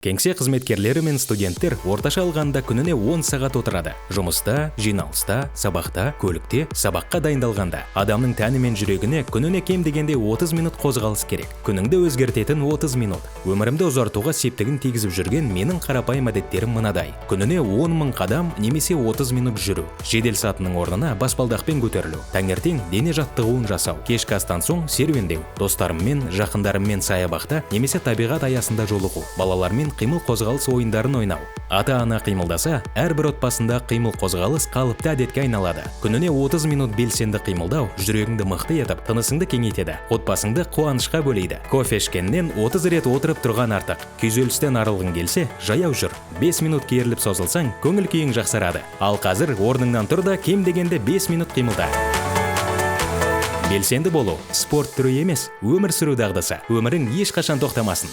Кеңсе қызметкерлері мен студенттер орташа алғанда күніне 10 сағат отырады. Жұмыста, жиналыста, сабақта, көлікте, сабаққа дайындалғанда. Адамның тәні мен жүрегіне күніне кем дегенде 30 минут қозғалыс керек. Күніңді өзгертетін 30 минут. Өмірімді ұзартуға септігін тигізіп жүрген менің қарапайым әдеттерім мынадай. Күніне 10 мың қадам немесе 30 минут жүру. Жедел сатының орнына баспалдақпен көтерілу. Таңертең дене жаттығуын жасау. Кешкі астан соң серуендеу. Достарыммен, жақындарыммен саябақта немесе табиғат аясында жолығу. Балалармен қимыл қозғалыс ойындарын ойнау. Ата-ана қимылдаса, әрбір отбасында қимыл қозғалыс қалыпты әдетке айналады. Күніне 30 минут белсенді қимылдау жүрегіңді мықты етіп, тынысыңды кеңейтеді, отбасыңды қуанышқа бөлейді. Кофе ішкеннен 30 рет отырып тұрған артық. Күйзелістен арылғың келсе, жаяу жүр. 5 минут керіліп созылсаң, көңіл күйің жақсарады. Ал қазір орныңнан тұр да кем дегенде 5 минут қимылда. Белсенді болу спорт түрі емес, өмір сүру дағдысы. Өмірің ешқашан тоқтамасын.